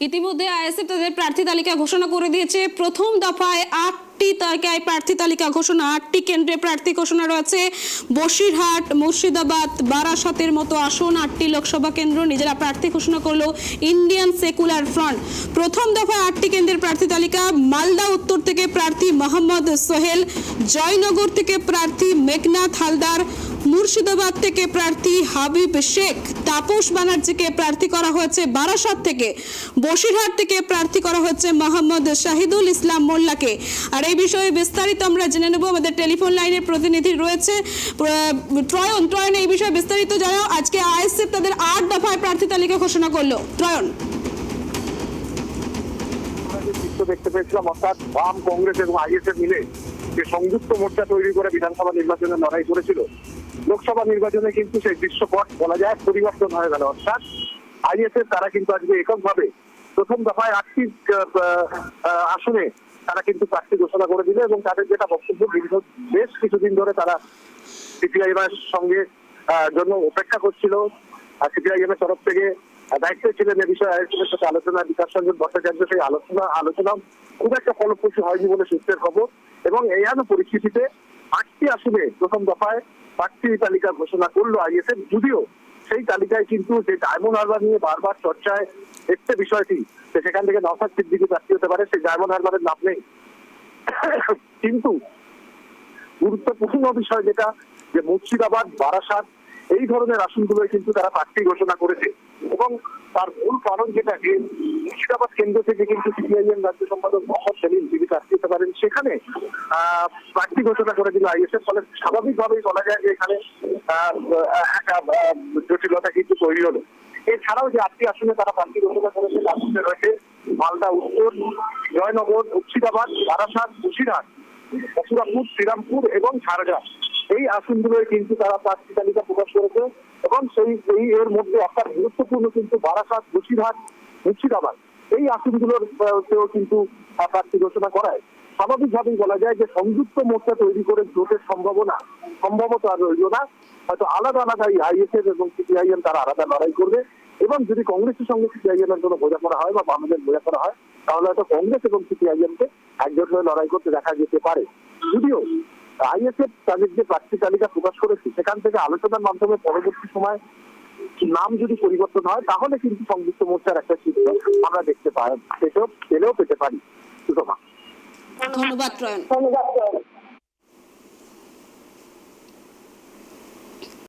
ইতিমধ্যে আইএসএফ তাদের প্রার্থী তালিকা ঘোষণা করে দিয়েছে। প্রথম দফায় 8টি তালিকায় প্রার্থী তালিকা ঘোষণা, 8টি কেন্দ্রে প্রার্থী ঘোষণা রয়েছে। বসিরহাট, মুর্শিদাবাদ, বারাসতের মতো আসন 8টি লোকসভা কেন্দ্র নিজেরা প্রার্থী ঘোষণা করলো ইন্ডিয়ান সেকুলার ফ্রন্ট। প্রথম দফায় 8টি কেন্দ্রের প্রার্থী তালিকা: মালদা উত্তর থেকে প্রার্থী মোহাম্মদ সোহেল, জয়নগর থেকে প্রার্থী মেঘনাথ হালদার, মুর্শিদাবাদ থেকে প্রার্থী হাবিব শেখ, তাপস ব্যানার্জিকে প্রার্থী করা হয়েছে বারাসত থেকে, বসিরহাট থেকে প্রার্থী করা হচ্ছে মোহাম্মদ শাহিদুল ইসলাম মোল্লাকে। আর এই বিষয়ে বিস্তারিত আমরা জেনে নেব, আমাদের টেলিফোন লাইনের প্রতিনিধি রয়েছে ত্রয়ন। এই বিষয়ে বিস্তারিত জানাও। আজকে আইএসএফ তাদের 8 দফায় প্রার্থী তালিকা ঘোষণা করলো। ত্রয়ন, দেখতে পেয়েছিলাম, অর্থাৎ বাম, কংগ্রেস এবং আইএসএফ মিলে যে সংযুক্ত মোর্চা তৈরি করে বিধানসভা নির্বাচনে লড়াই করেছিল, লোকসভা নির্বাচনে কিন্তু সেই দৃশ্যপট বলা যায় পরিবর্তন হয়ে গেল। অর্থাৎ আইএসএফ তারা কিন্তু আজকে এককভাবে প্রথম দফায় 8টি আসনে তারা কিন্তু প্রার্থী ঘোষণা করে দিল এবং তাদের যেটা বক্তব্য, বেশ কিছুদিন ধরে তারা সিপিআইএম এর সঙ্গে জন্য অপেক্ষা করছিল। সিপিআইএম এর তরফ থেকে দায়িত্বে ছিলেন এ বিষয়ে আইএসএফের সাথে আলোচনা বিকাশ রঞ্জন ভট্টাচার্য। সেই আলোচনা খুব একটা ফলপ্রসূ হয়নি বলে সূত্রের খবর। এবং এই পরিস্থিতিতে 8টি আসনে প্রথম দফায় প্রার্থী তালিকা ঘোষণা করলো আইএসএফ, যদিও সেই তালিকায় কিন্তু যে ডায়মন্ড হারবার নিয়ে বারবার চর্চায় এসছে বিষয়টি, সেখান থেকে নওশাদ সিদ্দিকী প্রার্থী হতে পারে, সেই ডায়মন্ড হারবারের নাম নেই। কিন্তু গুরুত্বপূর্ণ বিষয় যেটা, যে মুর্শিদাবাদ, বারাসাত এই ধরনের আসনগুলোয় কিন্তু তারা প্রার্থী ঘোষণা করেছে। এবং তার মূল কারণ যেটা, যে মুর্শিদাবাদ কেন্দ্র থেকে কিন্তু সিপিআইএম রাজ্য সম্পাদক মোহাম্মদ সেলিম তিনি প্রার্থী হতে পারেন, সেখানে প্রার্থী ঘোষণা করে দিল আইএসএফ। ফলে স্বাভাবিকভাবেই বলা যায় যে এখানে একটা জটিলতা কিন্তু তৈরি হলো। এছাড়াও যে 8টি আসনে তারা প্রার্থী ঘোষণা করেছে, তার মধ্যে রয়েছে মালদা উত্তর, জয়নগর, মুর্শিদাবাদ, বারাসাত, বসিরহাট, মথুরাপুর, শ্রীরামপুর এবং ঝাড়গ্রাম। এই আসনগুলোয় কিন্তু তারা প্রার্থী তালিকা প্রকাশ করেছে। এবং সেই এর মধ্যে একটা গুরুত্বপূর্ণ কিন্তু বারাসাত, বসিরহাট, মুর্শিদাবাদ এই আসনগুলোর কিন্তু প্রার্থী ঘোষণা করায় স্বাভাবিকভাবেই বলা যায় যে সংযুক্ত মোর্চা তৈরি করে জোটের সম্ভবত আর রইল না। হয়তো আলাদা আলাদা আইএসএফ এবং সিপিআইএম তারা আলাদা লড়াই করবে। এবং যদি কংগ্রেসের সঙ্গে সিপিআইএম এর কোনো বোঝাপড়া হয় বা বামেদের বোঝাপড়া হয়, তাহলে হয়তো কংগ্রেস এবং সিপিআইএম কে একজোট হয়ে লড়াই করতে দেখা যেতে পারে। যদিও আইএসএফ তাদের যে প্রার্থী তালিকা প্রকাশ করেছে, সেখান থেকে আলোচনার মাধ্যমে পরবর্তী সময় নাম যদি পরিবর্তন হয়, তাহলে কিন্তু সংযুক্ত মোর্চার একটা চিত্র আমরা দেখতে পাই, পেলেও পেতে পারি। ধন্যবাদ ত্রয়ন।